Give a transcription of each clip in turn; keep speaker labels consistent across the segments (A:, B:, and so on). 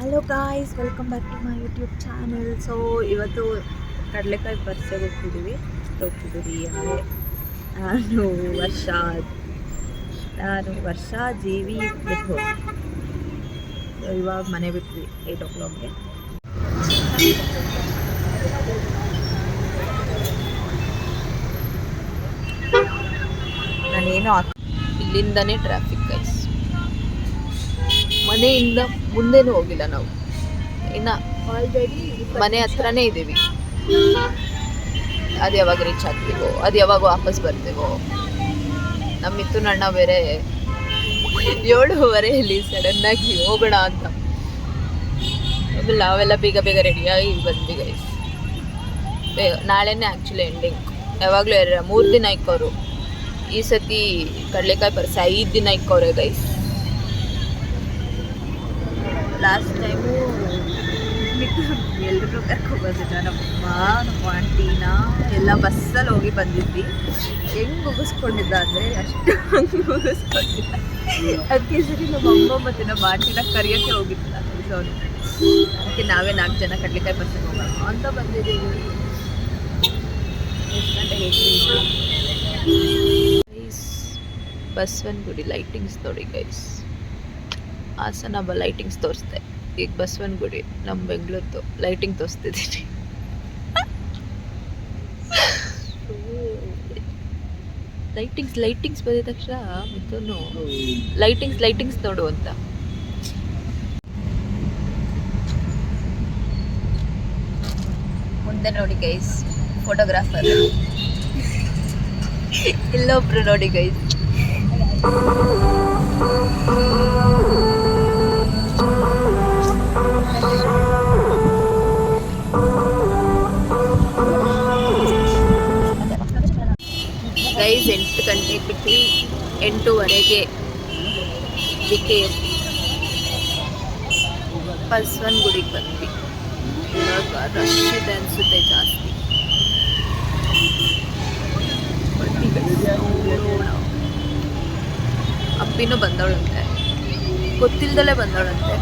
A: Hello guys, welcome back to my YouTube channel. So ಇವತ್ತು ಕಡಲೆಕಾಯಿ ಪರಿಸೆಗೆ ಹೋಗ್ತಿದ್ದೀವಿ. ಅಂದರೆ ನಾನು ವರ್ಷ ಜೀವಿ ಬಿಟ್ಟು ಇವಾಗ ಮನೆ ಬಿಟ್ವಿ 8 o'clockಗೆ. ನಾನೇನೋ ಇಲ್ಲಿಂದನೇ ಟ್ರಾಫಿಕ್ ಗೈಸ್. ಮನೆಯಿಂದ ಮುಂದೆನೂ ಹೋಗಿಲ್ಲ ನಾವು, ಇನ್ನು ಆಲ್ರೆಡಿ ಮನೆ ಹತ್ರನೇ ಇದ್ದೀವಿ. ಅದು ಯಾವಾಗ ರೀಚ್ ಆಗ್ತೀವೋ, ಅದು ಯಾವಾಗ ವಾಪಸ್ ಬರ್ತೀವೋ. ನಮ್ಮ ಮಿಥುನಣ್ಣ ಬೇರೆ 7:30 ಸಡನ್ನಾಗಿ ಹೋಗೋಣ ಅಂತ. ಆಮೇಲೆ ನಾವೆಲ್ಲ ಬೇಗ ರೆಡಿಯಾಗಿ ಬಂದ್ವಿ ಗೈಸ್. ನಾಳೆನೇ ಆ್ಯಕ್ಚುಲಿ ಎಂಡಿಂಗ್. ಯಾವಾಗಲೂ 3 ದಿನ ಇಕ್ಕೋರು, ಈ ಸತಿ ಕಡಲೆಕಾಯಿ ಪರಿಸೆ 5 ದಿನ ಇಕ್ಕವ್ರೆ ಗೈಸ್. ಲಾಸ್ಟ್ ಟೈಮು ಎಲ್ರಿಗೂ ಕರ್ಕೊಬಂದಿದ್ದ ನಮ್ಮಮ್ಮ, ನಮ್ಮ ಆಂಟಿನ ಎಲ್ಲ ಬಸ್ಸಲ್ಲಿ ಹೋಗಿ ಬಂದಿದ್ವಿ. ಹೆಂಗೆ ಮುಗಿಸ್ಕೊಂಡಿದ್ದ ಅಂದರೆ ಅಷ್ಟು ಹಂಗೆ ಮುಗಿಸ್ಕೊಂಡಿದ್ದ. ಅದಕ್ಕೆ ಸರಿ ನಮ್ಮ ಅಮ್ಮ ಮತ್ತು ನಮ್ಮ ಆಂಟಿನ ಕರಿಯೋಕ್ಕೆ ಹೋಗಿದ್ದ. ಸೊ ಅದಕ್ಕೆ ನಾವೇ 4 ಜನ ಕಡಲೆಕಾಯಿ ಪರಿಸೆಗೆ ಹೋಗೋಣ ಅಂತ ಬಂದಿದ್ದೀವಿ. ಎಷ್ಟು ಗಂಟೆಗೆ ಗೈಸ್? ಬಸವನಗುಡಿ ಲೈಟಿಂಗ್ಸ್ ನೋಡಿ ಗೈಸ್. ಹಾಸನ ಲೈಟಿಂಗ್ಸ್ ತೋರಿಸ್ದೆ. ಈಗ ಬಸವನಗುಡಿ ನಮ್ಮ ಬೆಂಗಳೂರು ಲೈಟಿಂಗ್ ತೋರಿಸ್ತಿದ್ದೀನಿ. ಲೈಟಿಂಗ್ಸ್ ಬಂದಿದ ತಕ್ಷಣ ಮಿಥುನು ಲೈಟಿಂಗ್ಸ್ ನೋಡು ಅಂತ. ಮುಂದೆ ನೋಡಿ ಗೈಸ್, ಫೋಟೋಗ್ರಾಫರ್ ಇಲ್ಲೊಬ್ರು ನೋಡಿ ಗೈಸ್. ಗೈಸ್ 8 ಗಂಟೆಗೆ ಬಿಟ್ಟು 8:30 ಇದಕ್ಕೆ ಬಸವನಗುಡಿಗೆ ಬಂದ್ವಿ. ಇವಾಗ ರಶ್ ಇದೆ ಅನಿಸುತ್ತೆ ಜಾಸ್ತಿ. ಅಪ್ಪಿನೂ ಬಂದವಳಂತೆ, ಗೊತ್ತಿಲ್ದಲೇ ಬಂದವಳಂತೆ.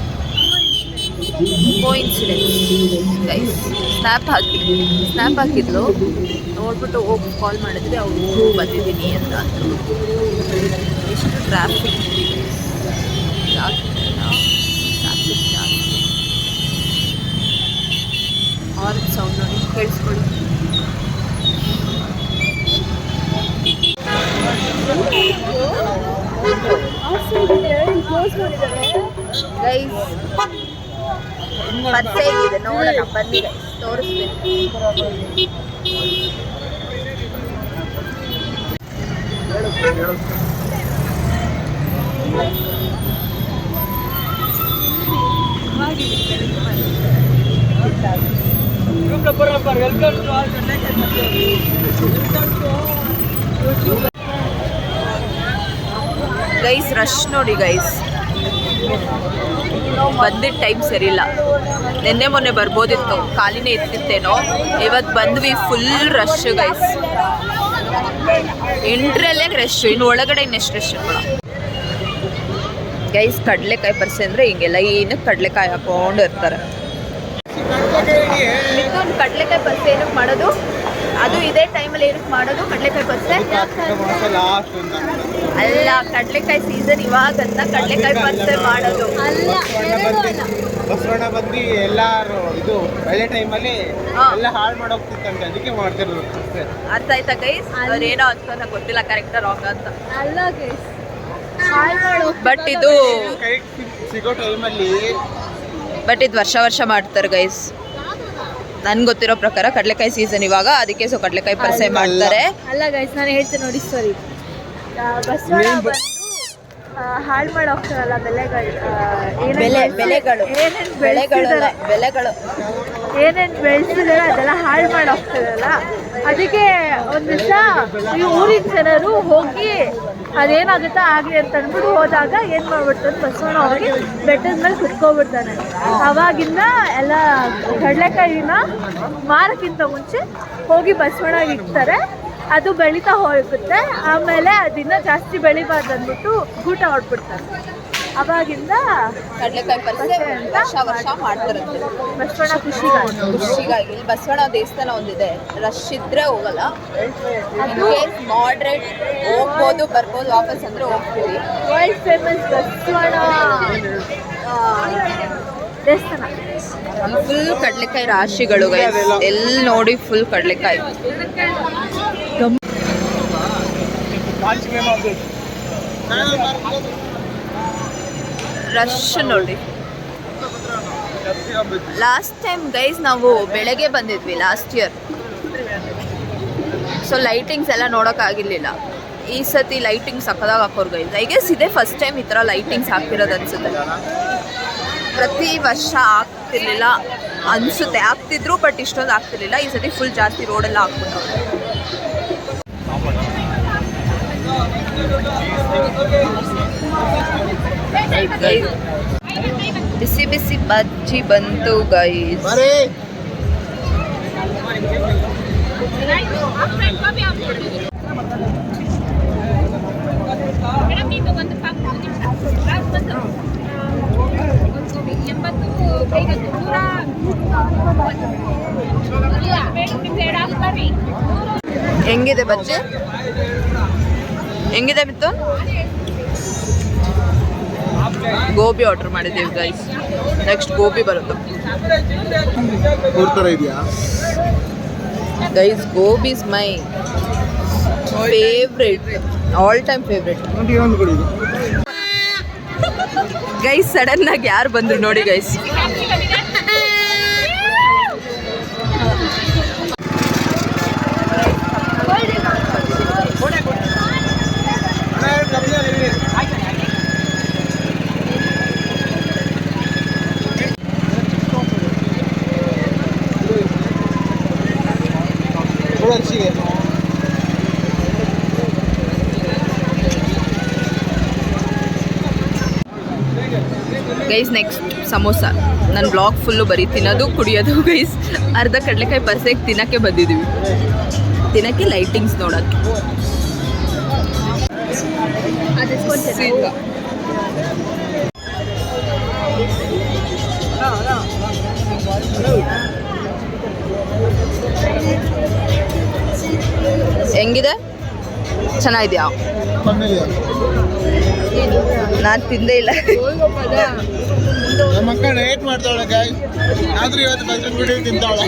A: Coincidence guys. ಸ್ನ್ಯಾಪ್ ಹಾಕಿದ್ಲು, ನೋಡ್ಬಿಟ್ಟು ಹೋಗಿ ಕಾಲ್ ಮಾಡಿದ್ವಿ. ಅವರು ಬಂದಿದ್ದೀನಿ ಅಂತ ಅಂದರು. ಎಷ್ಟು ಟ್ರಾಫಿಕ್ ಜಾಸ್ತಿ ಹಾರ್ನ್ ಸೌಂಡ್ ನೋಡಿ, ಕೇಳಿಸ್ಕೊಳ್ಳಿ. ಗೈಸ್ ಪರಿಸೆ ಹೇಗಿದೆ ನೋಡೋಣ ಬನ್ನಿ ಗೈಸ್, ತೋರಿಸ್ತೀನಿ. ಗೈಸ್ ರಶ್ ನೋಡಿ ಗೈಸ್. ಬಂದಿದ್ದ ಟೈಮ್ ಸರಿಯಿಲ್ಲ. ನಿನ್ನೆ ಮೊನ್ನೆ ಬರ್ಬೋದಿತ್ತು, ಖಾಲಿನೇ ಇರ್ತಿತ್ತೇನೋ. ಇವತ್ತು ಬಂದ್ವಿ, ಫುಲ್ ರಶ್ ಗೈಸ್. ಎಂಟ್ರಲ್ಲೇ ರಶ್, ಇನ್ನು ಒಳಗಡೆ ಇನ್ನೆಷ್ಟು ರಶ್ ಕೂಡ ಗೈಸ್. ಕಡಲೆಕಾಯಿ ಪರಿಸೆ ಅಂದರೆ ಹಿಂಗೆಲ್ಲ ಏನಕ್ಕೆ ಕಡಲೆಕಾಯಿ ಹಾಕೊಂಡು ಇರ್ತಾರೆ. ಮಿಥುನ್, ಕಡಲೆಕಾಯಿ ಪರಿಸೆ ಏನಕ್ಕೆ ಮಾಡೋದು? ಅದು ಇದೇ ಟೈಮಲ್ಲಿ ಏನಕ್ಕೆ ಮಾಡೋದು ಕಡಲೆಕಾಯಿ ಪರಿಸೆ? ಅಲ್ಲ, ಕಡಲೆಕಾಯಿ ಸೀಸನ್ ಇವಾಗಂತ ಕಡಲೆಕಾಯಿ ಪರಿಸೆ ಮಾಡೋದು ಅಲ್ಲ.
B: ಬಸವಣ್ಣ ಬಂದು ಎಲ್ಲಾರು ಇದು ಒಳ್ಳೆ ಟೈಮಲ್ಲಿ ಎಲ್ಲ ಹಾಳು ಮಾಡೋಗ್ತಿತ್ತಂತೆ, ಅದಕ್ಕೆ ಮಾಡ್ತಿರೋದು.
A: ಅರ್ಥ ಆಯ್ತಾ ಗೈಸ್? ಏನೋ ಅಂತ ನಂಗೆ ಗೊತ್ತಿಲ್ಲ ಕರೆಕ್ಟ್ ರಾಂಗ್ ಅಂತ.
C: ಅಲ್ಲ ಗೈಸ್,
A: ಬಟ್ ಇದು
B: ಸಿಗೋ ಟೈಮಲ್ಲಿ
A: ಇದು ವರ್ಷ ಮಾಡ್ತಾರೆ ಗೈಸ್. ನನ್ಗೆ ಗೊತ್ತಿರೋ ಪ್ರಕಾರ ಕಡಲೆಕಾಯಿ ಸೀಸನ್ ಇವಾಗ, ಅದಕ್ಕೆ ಸೊ ಕಡಲೆಕಾಯಿ ಪರಿಸೆ ಮಾಡ್ತಾರೆ.
C: ಅಲ್ಲ ಗೈಸ್, ನಾನು ಹೇಳ್ತೀನಿ ನೋಡಿ. ಸಾರಿ, ಬಸವಣ್ಣ ಬಂದು ಹಾಳು ಮಾಡಿ ಹೋಗ್ತಾರಲ್ಲ
A: ಬೆಳೆಗಳು
C: ಏನೇನು ಬೆಳೆಸಿದಾರೆ ಅದೆಲ್ಲ ಹಾಳು ಮಾಡಿ ಹೋಗ್ತಾರಲ್ಲ. ಅದಕ್ಕೆ ಒಂದು ದಿವಸ ಈ ಊರಿನ ಜನರು ಹೋಗಿ ಅದೇನಾಗುತ್ತಾ ಆಗಲಿ ಅಂತ ಅಂದ್ಬಿಟ್ಟು ಹೋದಾಗ ಏನು ಮಾಡ್ಬಿಡ್ತಾನೆ, ಬಸವಣ್ಣ ಹೋಗಿ ಬೆಟ್ಟದ ಮೇಲೆ ಕುತ್ಕೊಬಿಡ್ತಾನೆ. ಅವಾಗಿಂದ ಎಲ್ಲ ಕಡಲೆಕಾಯಿನ ಮಾರಕ್ಕಿಂತ ಮುಂಚೆ ಹೋಗಿ ಬಸವಣ್ಣಗೆ ಇಡ್ತಾರೆ. ಅದು ಬೆಳೀತಾ ಹೋಗುತ್ತೆ. ಆಮೇಲೆ ಅದನ್ನ ಜಾಸ್ತಿ ಬೆಳಿಬಾರ್ದು ಅಂದ್ಬಿಟ್ಟು ಗೂಟ ಹೊಡ್ಬಿಡ್ತಾರೆ. ಅವಾಗಿಂದ
A: ಕಡಲೆಕಾಯಿ ಪರ್ಸೆ ವರ್ಷ ಮಾಡ್ತಾರಂತೆ
C: ಬಸವಣ್ಣ ಖುಷಿಗಾಗಿ.
A: ಇಲ್ಲಿ ಬಸವಣ್ಣ ದೇವಸ್ಥಾನ ಒಂದಿದೆ, ರಶ್ ಇದ್ರೆ ಹೋಗಲ್ಲ, ಮಾಡ್ರೇಟ್ ಹೋಗ್ಬೋದು ಬರ್ಬೋದು, ವಾಪಸ್ ಅಂದ್ರೆ ಹೋಗ್ತೀವಿ.
C: ವರ್ಲ್ಡ್ ಫೇಮಸ್ ಬಸವಣ್ಣ ದೇವಸ್ಥಾನ.
A: ಫುಲ್ ಕಡಲೆಕಾಯಿ ರಾಶಿಗಳು ಎಲ್ಲಿ ನೋಡಿ ಫುಲ್ ಕಡಲೆಕಾಯಿ. ರಶ್ ನೋಡಿ. ಲಾಸ್ಟ್ ಟೈಮ್ ಗೈಸ್ ನಾವು ಬೆಳಗ್ಗೆ ಬಂದಿದ್ವಿ ಲಾಸ್ಟ್ ಇಯರ್, ಸೊ ಲೈಟಿಂಗ್ಸ್ ಎಲ್ಲ ನೋಡೋಕ್ಕಾಗಿರ್ಲಿಲ್ಲ. ಈ ಸತಿ ಲೈಟಿಂಗ್ಸ್ ಸಕ್ಕದಾಗ ಹಾಕೋರು ಗೈಸ್. ಐ ಗೆಸ್ ಇದೇ ಫಸ್ಟ್ ಟೈಮ್ ಈ ಥರ ಲೈಟಿಂಗ್ಸ್ ಹಾಕ್ತಿರೋದು ಅನ್ಸುತ್ತೆ. ಪ್ರತಿ ವರ್ಷ ಆಗ್ತಿರ್ಲಿಲ್ಲ ಅನಿಸುತ್ತೆ, ಆಗ್ತಿದ್ರು ಬಟ್ ಇಷ್ಟೊಂದು ಆಗ್ತಿರ್ಲಿಲ್ಲ. ಈ ಸತಿ ಫುಲ್ ಜಾಸ್ತಿ ರೋಡೆಲ್ಲ ಹಾಕ್ಬಿಟ್ಟವ್ರು. ಬಿಸಿ ಬಿಸಿ ಬಜ್ಜಿ ಬಂತು ಗೈಸ್. ಹೆಂಗಿದೆ ಬಜ್ಜಿ? ಹೆಂಗಿದೆ ಮಿಥುನ್? ಗೋಬಿ ಆರ್ಡರ್ ಮಾಡಿದ್ದೀವಿ ಗೈಸ್. ನೆಕ್ಸ್ಟ್ ಗೋಬಿ ಬರುತ್ತೆ guys. Gobi is my favourite, all time favourite guys. Sudden ಆಗಿ ಯಾರು ಬಂದ್ರು ನೋಡಿ ಗೈಸ್. Guys next samosa. ನನ್ನ ಬ್ಲಾಗ್ ಫುಲ್ಲು ಬರೀ ತಿನ್ನೋದು ಕುಡಿಯೋದು ಗೈಸ್. ಅರ್ಧ ಕಡಲೆಕಾಯಿ ಪರ್ಸೆಗೆ ತಿನ್ನೋಕ್ಕೆ ಬಂದಿದ್ದೀವಿ, ತಿನ್ನೋಕ್ಕೆ ಲೈಟಿಂಗ್ಸ್ ನೋಡೋಕ್ಕೆ. ಹೆಂಗಿದೆ? ಚೆನ್ನಾಗಿದೆಯಾ? ನಾನು ತಿಂದೇ ಇಲ್ಲ.
B: ನಮ್ಮ ಅಕ್ಕ ಡಯಟ್ ಮಾಡ್ತಾಳೆ ಗಾಯ್ಸ್, ಆದ್ರೂ ಇವತ್ತು ಬಜ್ಜನ್ ಗುಡಿ ತಿಂತಾಳೆ.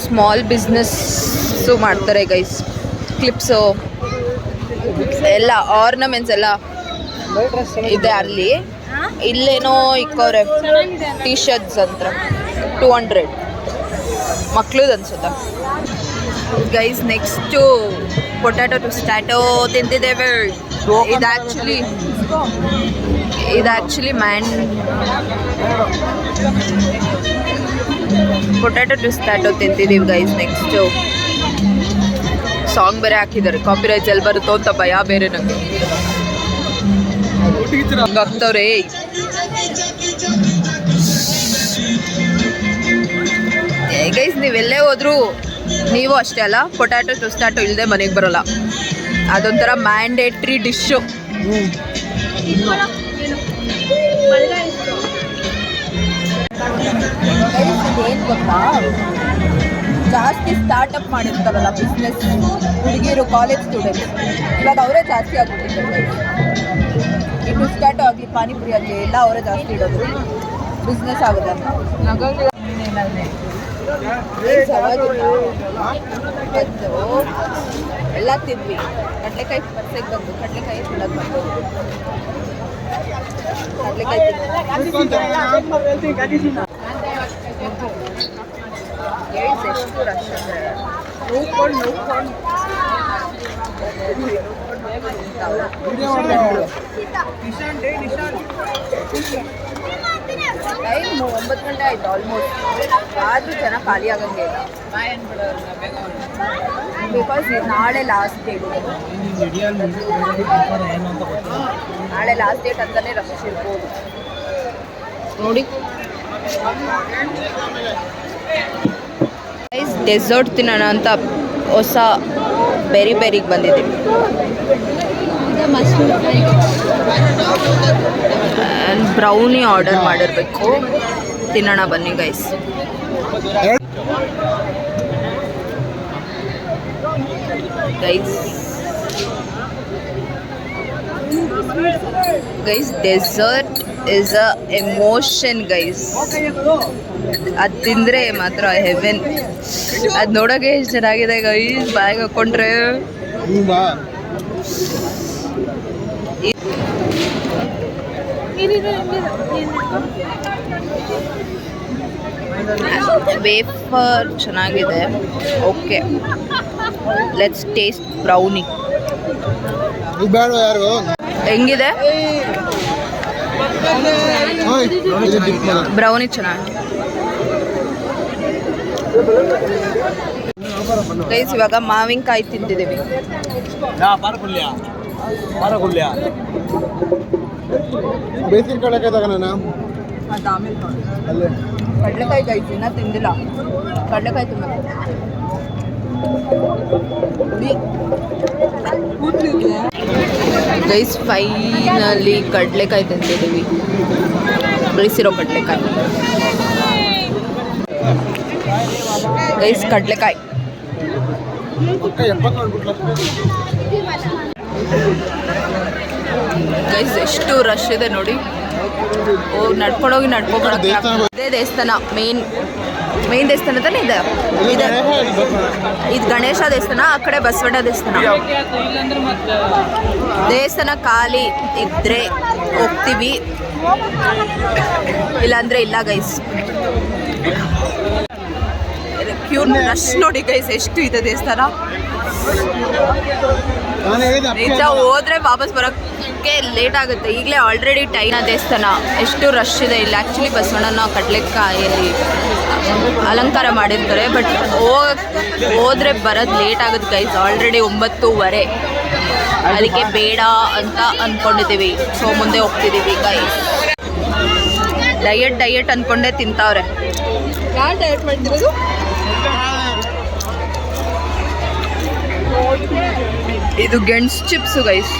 A: ಸ್ಮಾಲ್ ಬಿಸ್ನೆಸ್ಸು ಮಾಡ್ತಾರೆ ಗೈಸ್. ಕ್ಲಿಪ್ಸು ಎಲ್ಲ ಆರ್ನಮೆಂಟ್ಸ್ ಎಲ್ಲ ಇದೆ ಅಲ್ಲಿ. ಇಲ್ಲೇನೋ ಇಕ್ಕವ್ರೆ ಟೀ ಶರ್ಟ್ಸ್ ಅಂತ 200 ಮಕ್ಳದ್ದು ಅನ್ಸುತ್ತೆ ಗೈಸ್. ನೆಕ್ಸ್ಟು ಪೊಟ್ಯಾಟೊ ಟೊಸ್ಟಾಟೊ ತಿಂತಿದ್ದೇವೆ. ಇದು ಆ್ಯಕ್ಚುಲಿ ಪೊಟ್ಯಾಟೊ ಟೊಸ್ಟಾಟೊ ತಿಂತಿದ್ದೀವಿ ಗೈಸ್. ನೆಕ್ಸ್ಟು ಸಾಂಗ್ ಬೇರೆ ಹಾಕಿದ್ದಾರೆ, ಕಾಪಿರೈಟ್ಸ್ ಎಲ್ಲಿ ಬರುತ್ತೋ ಅಂತ ಭಯ ಬೇರೆ ನನಗೆ. ಆಗ್ತವ್ರೆ ಗೈಸ್. ನೀವೆಲ್ಲೇ ಹೋದ್ರು ನೀವು ಅಷ್ಟೇ ಅಲ್ಲ, ಪೊಟ್ಯಾಟೊ ಟೊಸ್ಟಾಟೊ ಇಲ್ಲದೆ ಮನೆಗೆ ಬರೋಲ್ಲ. ಅದೊಂಥರ ಮ್ಯಾಂಡೇಟ್ರಿ ಡಿಶ್ಶು. ಏನು ಗೊತ್ತಾ, ಜಾಸ್ತಿ ಸ್ಟಾರ್ಟಪ್ ಮಾಡಿರ್ತಾರಲ್ಲ ಬಿಸ್ನೆಸ್ ಹುಡುಗಿರು, ಕಾಲೇಜ್ ಸ್ಟೂಡೆಂಟ್ಸ್, ಇವಾಗ ಅವರೇ ಜಾಸ್ತಿ ಆಗ್ಬಿಟ್ಟಿದ್ದಾರೆ. ಈ ಟೊಸ್ಟಾಟೊ ಆಗಲಿ ಪಾನಿಪುರಿ ಆಗಲಿ ಎಲ್ಲ ಅವರೇ ಜಾಸ್ತಿ ಇಡೋದು, ಬಿಸ್ನೆಸ್ ಆಗುತ್ತೆ ಅಂತ. ಬಂದು ಎಲ್ಲ ತಿಂದ್ವಿ. ಕಡಲೆಕಾಯಿ ಪರ್ಸೆಗೆ ಬಂದು ಕಡಲೆಕಾಯಿ ತಿನ್ನೋದು ಬಂದು ಕಡಲೆಕಾಯಿ ಎಷ್ಟು ರಶ್ ಅಂದರೆ ನೂಕೊಂಡು ಟೈಮ್ 9 ಗಂಟೆ ಆಯಿತು ಆಲ್ಮೋಸ್ಟ್, ಆದರೂ ಜನ ಖಾಲಿ ಆಗಂಗೆ ಇಲ್ಲ. ಬಿಕಾಸ್ ನಾಳೆ ಲಾಸ್ಟ್ ಡೇಟ್, ನಾಳೆ ಲಾಸ್ಟ್ ಡೇಟ್ ಅಂತಲೇ ರಶ್ ಇರ್ಬೋದು ನೋಡಿ. ಡೆಸರ್ಟ್ ತಿನ್ನೋಣ ಅಂತ ಹೊಸ ಬೆರಿ ಬೆರಿಗೆ ಬಂದಿದ್ದೀವಿ. ಬ್ರೌನಿ ಆರ್ಡರ್ ಮಾಡಿರಬೇಕು, ತಿನ್ನೋಣ ಬನ್ನಿ guys. Guys dessert is a emotion guys. ಅದು ತಿಂದರೆ ಮಾತ್ರ ಹೆವೆನ್. ಅದು ನೋಡೋಕೆ ಎಷ್ಟು ಚೆನ್ನಾಗಿದೆ ಗೈಸ್, ಬಾಯಿಗೆ ಹಾಕ್ಕೊಂಡ್ರೆ. ವೇಫರ್ ಚೆನ್ನಾಗಿದೆ. Okay, let's taste brownie. ಹೆಂಗಿದೆ ಬ್ರೌನಿ? ಚೆನ್ನಾಗಿ ಗೈಸ್. ಇವಾಗ ಮಾವಿನಕಾಯಿ ತಿಂತಿದ್ದೀವಿ. ಕಡಲೆಕಾಯಿ ಗೈಸ್ ಇನ್ನೂ ತಿಂದಿಲ್ಲ. ಕಡಲೆಕಾಯಿ ತುಂಬ ಗೈಸ್. ಫೈನಲಿ ಕಡಲೆಕಾಯಿ ತಿಂತಿದ್ದೀವಿ, ಬೆಳೆಸಿರೋ ಕಡಲೆಕಾಯಿ ಗೈಸ್. ಕಡಲೆಕಾಯಿ ಗೈಸ್ ಎಷ್ಟು ರಶ್ ಇದೆ ನೋಡಿ. ನಡ್ಕೊಂಡೋಗಿ ನಡ್ಕೊಂಡ್ಬರೋಕ್ಕೆ ಇದೇ ದೇವಸ್ಥಾನ. ಮೇನ್ ದೇವಸ್ಥಾನ ತಾನೇ ಇದೆ. ಇದು ಗಣೇಶ ದೇವಸ್ಥಾನ, ಆ ಕಡೆ ಬಸವಣ್ಣ ದೇವಸ್ಥಾನ. ದೇವಸ್ಥಾನ ಖಾಲಿ ಇದ್ರೆ ಹೋಗ್ತೀವಿ, ಇಲ್ಲಾಂದ್ರೆ ಇಲ್ಲ ಗೈಸ್. ಕ್ಯೂ ರಶ್ ನೋಡಿ ಗೈಸ್, ಎಷ್ಟು ಇದೆ ದೇವಸ್ಥಾನ. ನಿಜ ಹೋದ್ರೆ ವಾಪಸ್ ಬರೋಕ್ಕೆ ಲೇಟ್ ಆಗುತ್ತೆ. ಈಗಲೇ ಆಲ್ರೆಡಿ ಟೈಮ್. ದೇವಸ್ಥಾನ ಎಷ್ಟು ರಶ್ ಇದೆ ಇಲ್ಲಿ. ಆ್ಯಕ್ಚುಲಿ ಬಸವಣ್ಣನ ಕಡಲೆಕಾಯಲ್ಲಿ ಅಲಂಕಾರ ಮಾಡಿರ್ತಾರೆ, ಬಟ್ ಹೋದ್ರೆ ಬರೋದು ಲೇಟ್ ಆಗುತ್ತೆ ಗೈಸ್. ಆಲ್ರೆಡಿ 9:30, ಅದಕ್ಕೆ ಬೇಡ ಅಂತ ಅಂದ್ಕೊಂಡಿದ್ದೀವಿ. ಸೊ ಮುಂದೆ ಹೋಗ್ತಿದ್ದೀವಿ ಗೈಸ್. ಡಯಟ್ ಅಂದ್ಕೊಂಡೇ ತಿಂತಾವ್ರೆ. ಯಾರು ಡಯಟ್ ಮಾಡ್ತಿರೋದು? ಇದು ಗೆಣಸು ಚಿಪ್ಸು ಗೈಸ್,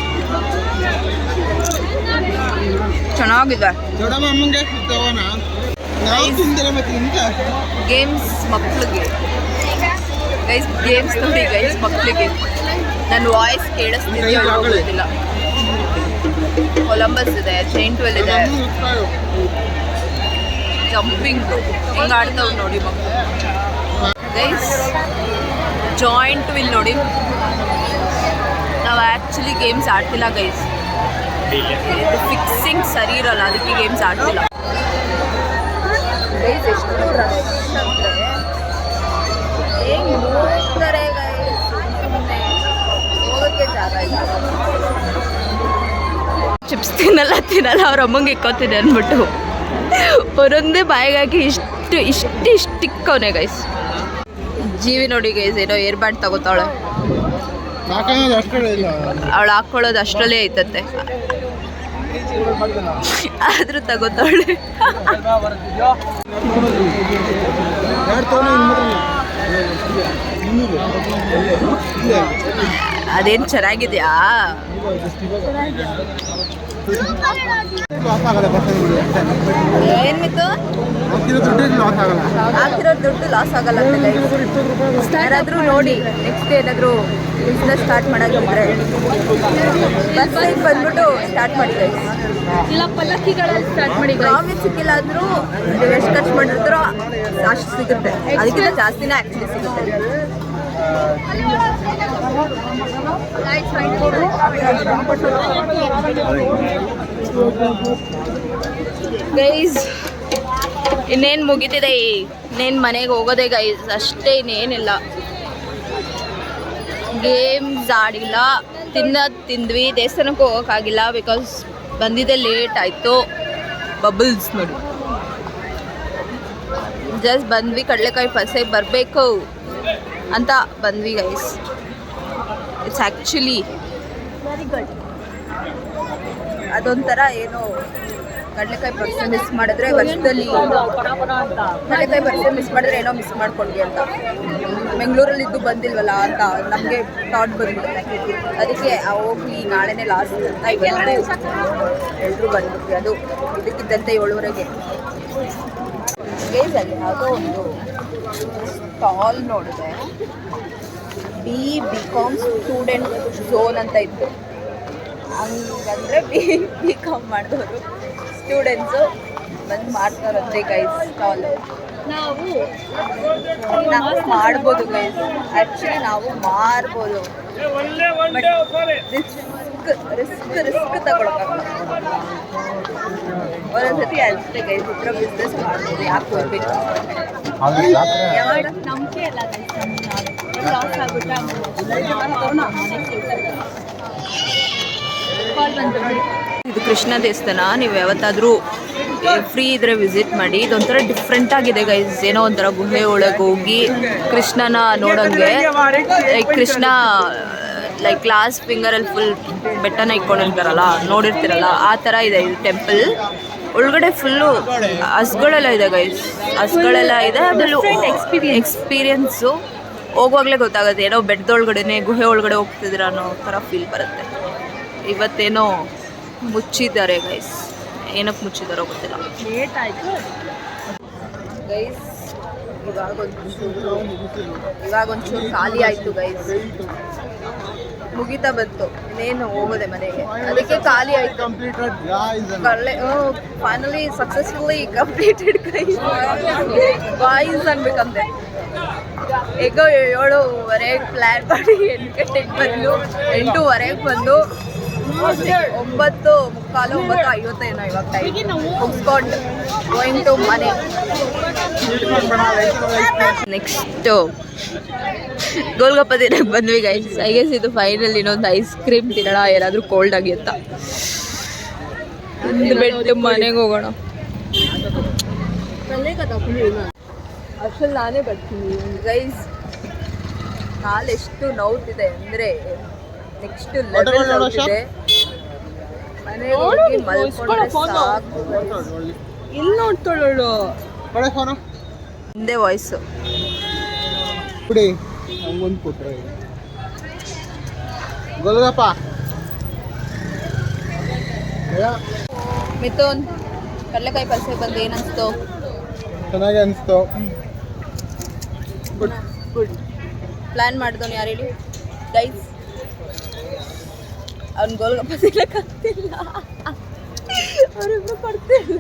A: ಚೆನ್ನಾಗಿದೆ. ಗೇಮ್ಸ್ ಮಕ್ಕಳಿಗೆ ಗೈಸ್, ಗೇಮ್ಸ್ ನೋಡಿ ಗೈಸ್ ಮಕ್ಕಳಿಗೆ. ನನ್ನ ವಾಯ್ಸ್ ಕೇಳಿಸ್ತಿದೆಯೋ ಗೊತ್ತಿಲ್ಲ. ಕೊಲಂಬಸ್ ಇದೆ, ಜೈಂಟ್ ವೆಲ್ ಇದೆ, ಜಂಪಿಂಗ್ ಹಿಂಗೆ ಆಡ್ತಾವ್ ನೋಡಿ ಮಕ್ಕಳು ಗೈಸ್. ಜಾಯಿಂಟ್ ವಿಲ್ ನೋಡಿ. ನಾವು ಆ್ಯಕ್ಚುಲಿ ಗೇಮ್ಸ್ ಆಡ್ತಿಲ್ಲ ಗೈಸ್, ಇದು ಫಿಕ್ಸಿಂಗ್ ಸರಿ ಇರಲ್ಲ, ಅದಕ್ಕೆ ಗೇಮ್ಸ್ ಆಡ್ತಿಲ್ಲ ಗೈಸ್. ಎಷ್ಟು ರಶ್ ಅಂದರೆ ಹೆಂಗೆ ಹೋಗ್ತಾರೆ ಗೈಸ್, ಹೋಗೋಕ್ಕೆ ಜಾಗ ಇಲ್ಲ. ಚಿಪ್ಸ್ ತಿನ್ನಲ್ಲ ಅವ್ರ ಅಮ್ಮಂಗೆ ಇಕ್ಕೋತಿದೆ ಅಂದ್ಬಿಟ್ಟು ಅವರೊಂದೇ ಬಾಯಿಗೆ ಹಾಕಿ ಇಷ್ಟಿಕ್ಕವನೆ ಗೈಸ್. ಜೀವಿ ನೋಡಿ ಗೈಸ್, ಏನೋ ಏರ್ ಬ್ಯಾಂಡ್ ತಗೋತಾಳೆ. ಅವಳು ಹಾಕೊಳ್ಳೋದು ಅಷ್ಟರಲ್ಲೇ ಐತತ್ತೆ, ಆದ್ರೂ ತಗೋತಾಳೆ. ಅದೇನು ಚೆನ್ನಾಗಿದ್ಯಾ? ಏನಿತ್ತು? ಹಾಕಿರೋ ದುಡ್ಡು ಲಾಸ್ ಆಗಲ್ಲ ಅಂತ ಗೈಸ್. ಯಾರಾದರೂ ನೋಡಿ ನೆಕ್ಸ್ಟ್ ಏನಾದರೂ ಬಿಸ್ನೆಸ್ ಸ್ಟಾರ್ಟ್ ಮಾಡೋದಿದ್ರೆ ಬಸ್ಸಿಗೆ ಬಂದ್ಬಿಟ್ಟು ಸ್ಟಾರ್ಟ್ ಮಾಡಿ ಗೈಸ್. ಇಲ್ಲ ಪಲ್ಲಕ್ಕಿಗಳಲ್ಲಿ ಸ್ಟಾರ್ಟ್ ಮಾಡಿ. ಪ್ರಾಫಿಟ್ ಸಿಕ್ಕಿಲ್ಲ ಅಂದರೂ ನೀವು ಎಷ್ಟು ಖರ್ಚು ಮಾಡಿರ್ತೀರೋ ಅಷ್ಟು ಸಿಗುತ್ತೆ, ಅದಕ್ಕಿಂತ ಜಾಸ್ತಿನೇ ಆ್ಯಕ್ಚುಲಿ ಸಿಗುತ್ತೆ. ಗೈಸ್ ಇನ್ನೇನು ಮುಗಿತಿದೆ, ಇನ್ನೇನು ಮನೆಗೆ ಹೋಗೋದೆ ಗೈಸ್, ಅಷ್ಟೇ, ಇನ್ನೇನಿಲ್ಲ. ಗೇಮ್ಸ್ ಆಡಿಲ್ಲ, ತಿಂದ್ವಿ. ದೇವಸ್ಥಾನಕ್ಕೂ ಹೋಗೋಕ್ಕಾಗಿಲ್ಲ ಬಿಕಾಸ್ ಬಂದಿದ್ದೆ ಲೇಟ್ ಆಯಿತು. ಬಬಲ್ಸ್ ನೋಡಿ, ಜಸ್ಟ್ ಬಂದ್ವಿ. ಕಡಲೆಕಾಯಿ ಪಸೆ ಬರಬೇಕು ಅಂತ ಬಂದ್ವಿ guys. It's actually very good. ಅದೊಂಥರ ಏನೋ ಕಡಲೆಕಾಯಿ ಪರ್ಸೆ ಮಿಸ್ ಮಾಡಿದ್ರೆ ವರ್ಷದಲ್ಲಿ ಕಡಲೆಕಾಯಿ ಪರ್ಸೆ ಮಿಸ್ ಮಾಡಿದ್ರೆ ಏನೋ ಮಿಸ್ ಮಾಡ್ಕೊಂಡ್ವಿ ಅಂತ ಬೆಂಗಳೂರಲ್ಲಿ ಇದ್ದು ಬಂದಿಲ್ವಲ್ಲ ಅಂತ ನಮಗೆ ಥಾಟ್ ಬಂದ್ಬಿಡುತ್ತೆ. ಅದಕ್ಕೆ ಹೋಗಿ ನಾಳೆನೇ ಲಾಸ್ಟ್ ಅಂತ ಇವತ್ತು ಎಲ್ಲರೂ ಬಂದ್ಬಿಟ್ವಿ. ಅದು ಇದಕ್ಕಿದ್ದಂತೆ 7:30ಗೆ ಗೈಸಲ್ಲಿ ಯಾವುದೋ ಒಂದು ಸ್ಟಾಲ್ ನೋಡಿದೆ. ಬಿ.ಕಾಮ್ ಸ್ಟೂಡೆಂಟ್ ಝೋನ್ ಅಂತ ಇತ್ತು. ಹಂಗಂದರೆ ಬಿ.ಕಾಮ್ ಮಾಡಿದವರು ಸ್ಟೂಡೆಂಟ್ಸು ಬಂದು ಮಾಡ್ತಾರಂತೆ ಗೈಸ್ ಸ್ಟಾಲು. ನಾವು ಮಾಡ್ಬೋದು ಗೈಸ್, ಆ್ಯಕ್ಚುಲಿ ನಾವು ಮಾರ್ಬೋದು, ರಿಸ್ಕ್ ತಗೊಳಕ್ಕಾಗಲ್ಲ. ಒಂದೊಂದ್ಸತಿ ಅಷ್ಟೇ ಗೈಸ್, ಇದ್ರ ಬಿಸ್ನೆಸ್ ಮಾಡ್ಬೋದು, ಯಾಕೆ ಹೋಗ್ಬೇಕು ಯಾವಾಗ ನಂಬಿಕೆ ಇಲ್ಲ ಲಾಸ್ ಆಗುತ್ತೆ. ಇದು ಕೃಷ್ಣ ದೇವಸ್ಥಾನ. ನೀವು ಯಾವತ್ತಾದರೂ ಫ್ರೀ ಇದ್ರೆ ವಿಸಿಟ್ ಮಾಡಿ. ಇದೊಂಥರ ಡಿಫ್ರೆಂಟ್ ಆಗಿದೆ ಗೈಸ್. ಏನೋ ಒಂಥರ ಗುಹೆ ಒಳಗೆ ಹೋಗಿ ಕೃಷ್ಣನ ನೋಡೋಂಗೆ. ಲೈಕ್ ಕೃಷ್ಣ ಲೈಕ್ ಲಾಸ್ಟ್ ಫಿಂಗರಲ್ಲಿ ಫುಲ್ ಬೆಟ್ಟನ ಇಟ್ಕೊಂಡಿರ್ತಾರಲ್ಲ, ನೋಡಿರ್ತೀರಲ್ಲ, ಆ ಥರ ಇದೆ ಇದು ಟೆಂಪಲ್. ಒಳಗಡೆ ಫುಲ್ಲು ಹಸ್ಗಳೆಲ್ಲ ಇದೆ ಗೈಸ್, ಹಸ್ಗಳೆಲ್ಲ ಇದೆ. ಅದರಲ್ಲೂ ಎಕ್ಸ್ಪೀರಿಯನ್ಸು ಹೋಗುವಾಗಲೇ ಗೊತ್ತಾಗುತ್ತೆ, ಏನೋ ಬೆಟ್ಟದೊಳಗಡೆ ಗುಹೆ ಒಳಗಡೆ ಹೋಗ್ತಿದ್ದೀರ ಅನ್ನೋ ಥರ ಫೀಲ್ ಬರುತ್ತೆ. ಇವತ್ತೇನೋ ಮುಚ್ಚಿದ್ದಾರೆ ಗೈಸ್, ಏನಕ್ಕೆ ಮುಚ್ಚಿದಾರೋ ಗೊತ್ತಿಲ್ಲ. ಲೇಟ್ ಆಯಿತು ಗೈಸ್. ಇವಾಗ ಒಂಚೂರು ಖಾಲಿ ಆಯಿತು ಗೈಸ್, ಮುಗಿತಾ ಬಂತು, ಇನ್ನೇನು ಹೋಗೋದೆ ಮನೆಗೆ. ಅದಕ್ಕೆ ಖಾಲಿ ಆಯಿತು. Finally successfully completed guys. Boys ಅನ್ಬೇಕಂತೆ. ಈಗ 7:30 ಪ್ಲ್ಯಾನ್ ಮಾಡಿ 8 ಗಂಟೆಗೆ ಬಂದು 8:15 ಬಂದು 9:45 9:50 ಏನೋ ಇವಾಗ ಟೈಮ್ ಮುಗಿಸ್ಕೊಂಡು ಗೋಯಿಂಗ್ ಟು ಮನೆ. ನೆಕ್ಸ್ಟು ಗೋಲ್ಗಪ್ಪ ತಿನ್ನಕ್ಕೆ ಬಂದ್ವಿ ಗೈಸ್. ಐ ಗೆಸ್ ಇದು ಫೈನಲ್. ಇನ್ನೊಂದು ಐಸ್ ಕ್ರೀಮ್ ತಿನ್ನೋಣ, ಏನಾದರೂ ಕೋಲ್ಡ್ ಆಗಿ ಅಂತ. ಬಿಟ್ಟು ಮನೆಗೆ ಹೋಗೋಣ. ಅಷ್ಟಲ್ಲಿ ನಾನೇ ಬರ್ತೀನಿ ಗೈಸ್. ಕಾಲು ಎಷ್ಟು ನೋವ್ತಿದೆ ಅಂದರೆ ನೆಕ್ಸ್ಟ್ ಲೆವೆಲ್ ನೋಡ್ತಿದೆ. ಮನೆಗೆ ಹೋಗಿ ಮಲ್ಕೊಂಡ್ರೆ ಸಾಕು. ಇಲ್ಲಿ ನೋಡ್ತಾಳು ಹಿಂದೆ ವಾಯ್ಸು
B: ಗೋಲ್ಗಪ್ಪ.
A: ಮಿಥುನ್ ಕಡಲೆಕಾಯಿ ಪಲ್ಸೆ ಬಂದು ಏನನ್ಸ್ತು?
B: ಚೆನ್ನಾಗಿ ಅನಿಸ್ತು.
A: ಗುಡ್ ಪ್ಲ್ಯಾನ್ ಮಾಡಿದವನು ಯಾರು ಹೇಳಿ ಗೈಸ್? ಅವ್ನು ಗೋಲ್ಗಪ್ಪ ತಿನ್ನಕ್ಕಾಗ್ತಿಲ್ಲ, ಅವರಿಬ್ರು ಕೊಡ್ತಿಲ್ಲ.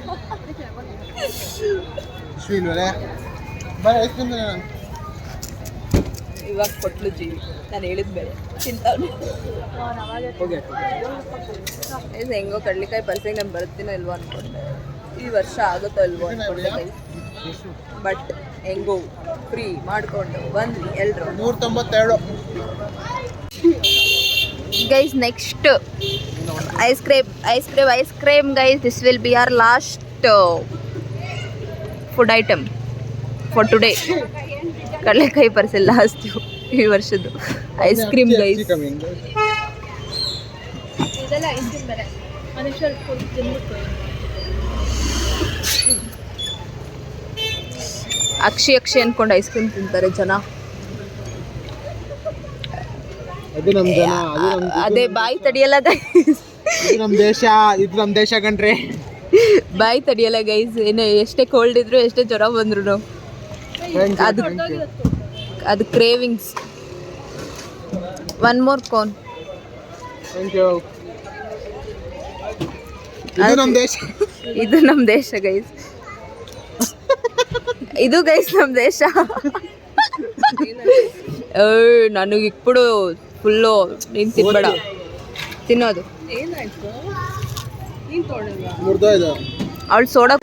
A: ಇವಾಗ ಕೊಟ್ಲು ಜೀವಿ, ನಾನು ಹೇಳಿದ ಬೇರೆ ತಿಂತವ್ನು. ಹೆಂಗೋ ಕಡ್ಲೆಕಾಯಿ ಪಲ್ಸೆಗೆ ನಾನು ಬರ್ತೀನೋ ಇಲ್ವೋ ಅಂದ್ಕೊಂಡೆ. ಈ ವರ್ಷ ಆಗುತ್ತೋ ಇಲ್ವೋ ಅಂದ್ಕೊಂಡೆ ಗೈಸ್. ಬಟ್ ಹೆಂಗೋ ಫ್ರೀ ಮಾಡಿಕೊಂಡು ಬಂದ್ವಿ ಎಲ್ಲರೂ.
B: 192
A: guys. Next ice cream guys. This will be our last food item for today. Kadalekai Parishe last ಈ ವರ್ಷದ್ದು ಐಸ್ ಕ್ರೀಮ್ ಗೈಸ್. ಇದೆಲ್ಲ ಐಸ್ ಕ್ರೀಮ್ ಬೇರೆ ಮನುಷ್ಯರು ಅಕ್ಷಿ ಅನ್ಕೊಂಡು ಐಸ್ ಕ್ರೀಮ್ ತಿಂತಾರೆ ಜನ. ಅದೇ ಬಾಯಿ ತಡಿಯಲ್ಲ ಗೈಸ್.
B: ಇದು ನಮ್ಮ ದೇಶ ಕಂಡ್ರೆ
A: ಬಾಯಿ ತಡಿಯಲ್ಲ ಗೈಸ್. ಏನು ಎಷ್ಟೇ ಕೋಲ್ಡ್ ಇದ್ರು ಎಷ್ಟೇ ಜ್ವರ ಬಂದ್ರು ಅದು ಕ್ರೇವಿಂಗ್ಸ್. One more cone. ಇದು ನಮ್ಮ ದೇಶ ಗೈಸ್. ಇದು ಗೈಸ್ ನಮ್ಮ ದೇಶ. ನನಗಿప్పుడు ಫುಲ್ಲು ನೀನು ತಿನ್ಬೇಡ, ತಿನ್ನೋದು. ಅವಳು ಸೋಡಾ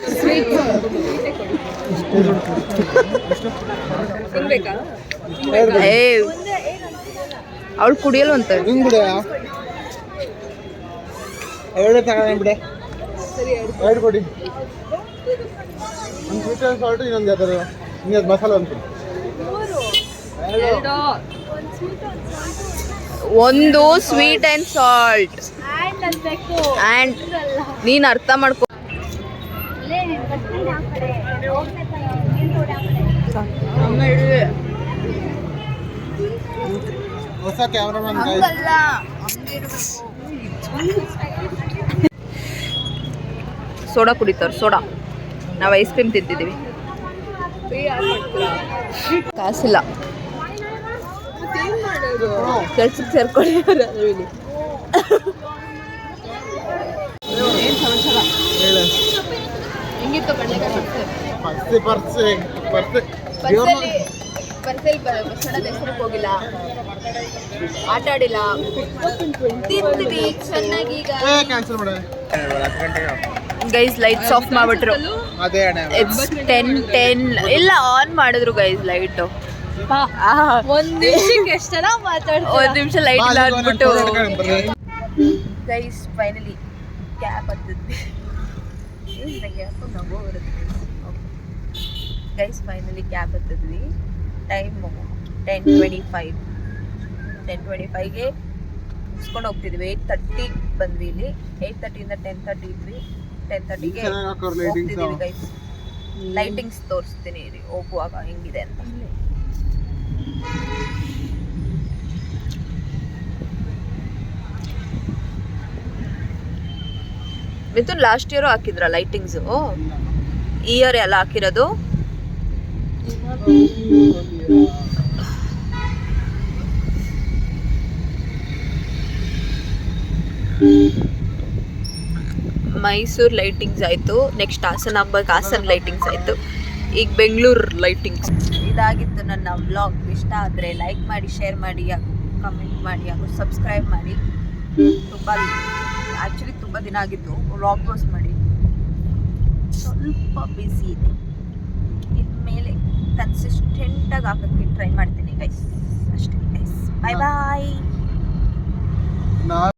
A: ಅವಳು ಕುಡಿಯಲ್ಲ ಅಂತ. ಒಂದು ಸ್ವೀಟ್ ಆ್ಯಂಡ್ ಸಾಲ್ಟ್. ಆ್ಯಂಡ್ ನೀನು ಅರ್ಥ ಮಾಡ್ಕೊ.
B: ಹೊಸ ಕ್ಯಾಮ್ರಾಮನ್
A: ಹಂಗಲ್ಲ, ಹಂಗಿರ್ಬೇಕು. ಸೋಡಾ ಕುಡಿತಾರೆ, ಸೋಡಾ. ನಾವು ಐಸ್ ಕ್ರೀಮ್ ತಿಂತಿದ್ದೀವಿ. ಕಾಸಿಲ್ಲ, ಕೆಲ್ಸಕ್ಕೆ ಸೇರ್ಕೊಂಡಿದ್ದಾರೆ. ಏನು ಸಮಾಚಾರ? ಹೆಂಗಿತ್ತು ಕಡಲೆಕಾಯಿ ಬಸ್ಸಲ್ಲಿ ಬಸ್ಸಡ ದೇವಸ್ಥಾನಕ್ಕೆ ಹೋಗಿಲ್ಲ, ಆಟ ಆಡಿಲ್ಲ, ತಿಂದ್ವಿ ಚೆನ್ನಾಗಿ. ಈಗ
B: ಕ್ಯಾನ್ಸಲ್ ಮಾಡ
A: ಗೈಸ್ ಲೈಟ್ಸ್ ಆಫ್ ಮಾಡ್ಬಿಟ್ರು.
B: ಅದೇ ಅಣ್ಣ
A: ಇಟ್ಸ್ 10 ಇಲ್ಲ, ಆನ್ ಮಾಡಿದ್ರು ಗೈಸ್ ಲೈಟು.
C: ಒಂದ್ ನಿಮಿಷಕ್ಕೆ ಎಷ್ಟೆಲ್ಲ
A: ಒಂದ್ ನಿಮಿಷ ಲೈಟ್ ಇಲ್ಲ ಅಂದ್ಬಿಟ್ಟು ಗೈಸ್ ಫೈನಲಿ ಕ್ಯಾಬ್ ಹತ್ತಿದ್ವಿ. ನಗೋ ಬರುತ್ತೆ ಗೈಸ್. ಫೈನಲಿ ಕ್ಯಾಬ್ ಹತ್ತಿದ್ವಿ. ಟೈಮು 10:25ಗೆ ಮುಗಿಸ್ಕೊಂಡು ಹೋಗ್ತಿದ್ವಿ. 8:30 ಬಂದ್ವಿ ಇಲ್ಲಿ. 8:30ಇಂದ 10:30 ಇದ್ವಿ. 10:30ಗೆ ಹೋಗ್ತಿದ್ದೀವಿ ಗೈಸ್. ಲೈಟಿಂಗ್ಸ್ ತೋರಿಸ್ತೀನಿ ಇರಿ ಹೋಗುವಾಗ ಹೆಂಗಿದೆ ಅಂತ. ಮಿಥುನ್ ಲಾಸ್ಟ್ ಇಯರು ಹಾಕಿದ್ರ ಲೈಟಿಂಗ್ಸು? ಈ ಇಯರ್ ಎಲ್ಲ ಹಾಕಿರೋದು? ಮೈಸೂರು ಲೈಟಿಂಗ್ಸ್ ಆಯಿತು. ನೆಕ್ಸ್ಟ್ ಹಾಸನ್ ಲೈಟಿಂಗ್ಸ್ ಆಯಿತು. ಈಗ ಬೆಂಗಳೂರು ಲೈಟಿಂಗ್ಸ್. ಇದಾಗಿತ್ತು ನನ್ನ ವ್ಲಾಗ್. ಇಷ್ಟ ಆದರೆ ಲೈಕ್ ಮಾಡಿ, ಶೇರ್ ಮಾಡಿ, ಹಾಗೂ ಕಮೆಂಟ್ ಮಾಡಿ, ಹಾಗೂ ಸಬ್ಸ್ಕ್ರೈಬ್ ಮಾಡಿ. ತುಂಬ ದಿನ ಆಗಿತ್ತು ವ್ಲಾಗ್ ಪೋಸ್ಟ್ ಮಾಡಿ. ಸ್ವಲ್ಪ ಬ್ಯುಸಿ ಇದೆ. ಇನ್ಮೇಲೆ ಕನ್ಸಿಸ್ಟೆಂಟಾಗಿ ಹಾಕೋಕ್ಕೆ ಟ್ರೈ ಮಾಡ್ತೀನಿ ಗೈಸ್. ಅಷ್ಟೇ ಗೈಸ್. ಬಾಯ್ ಬಾಯ್.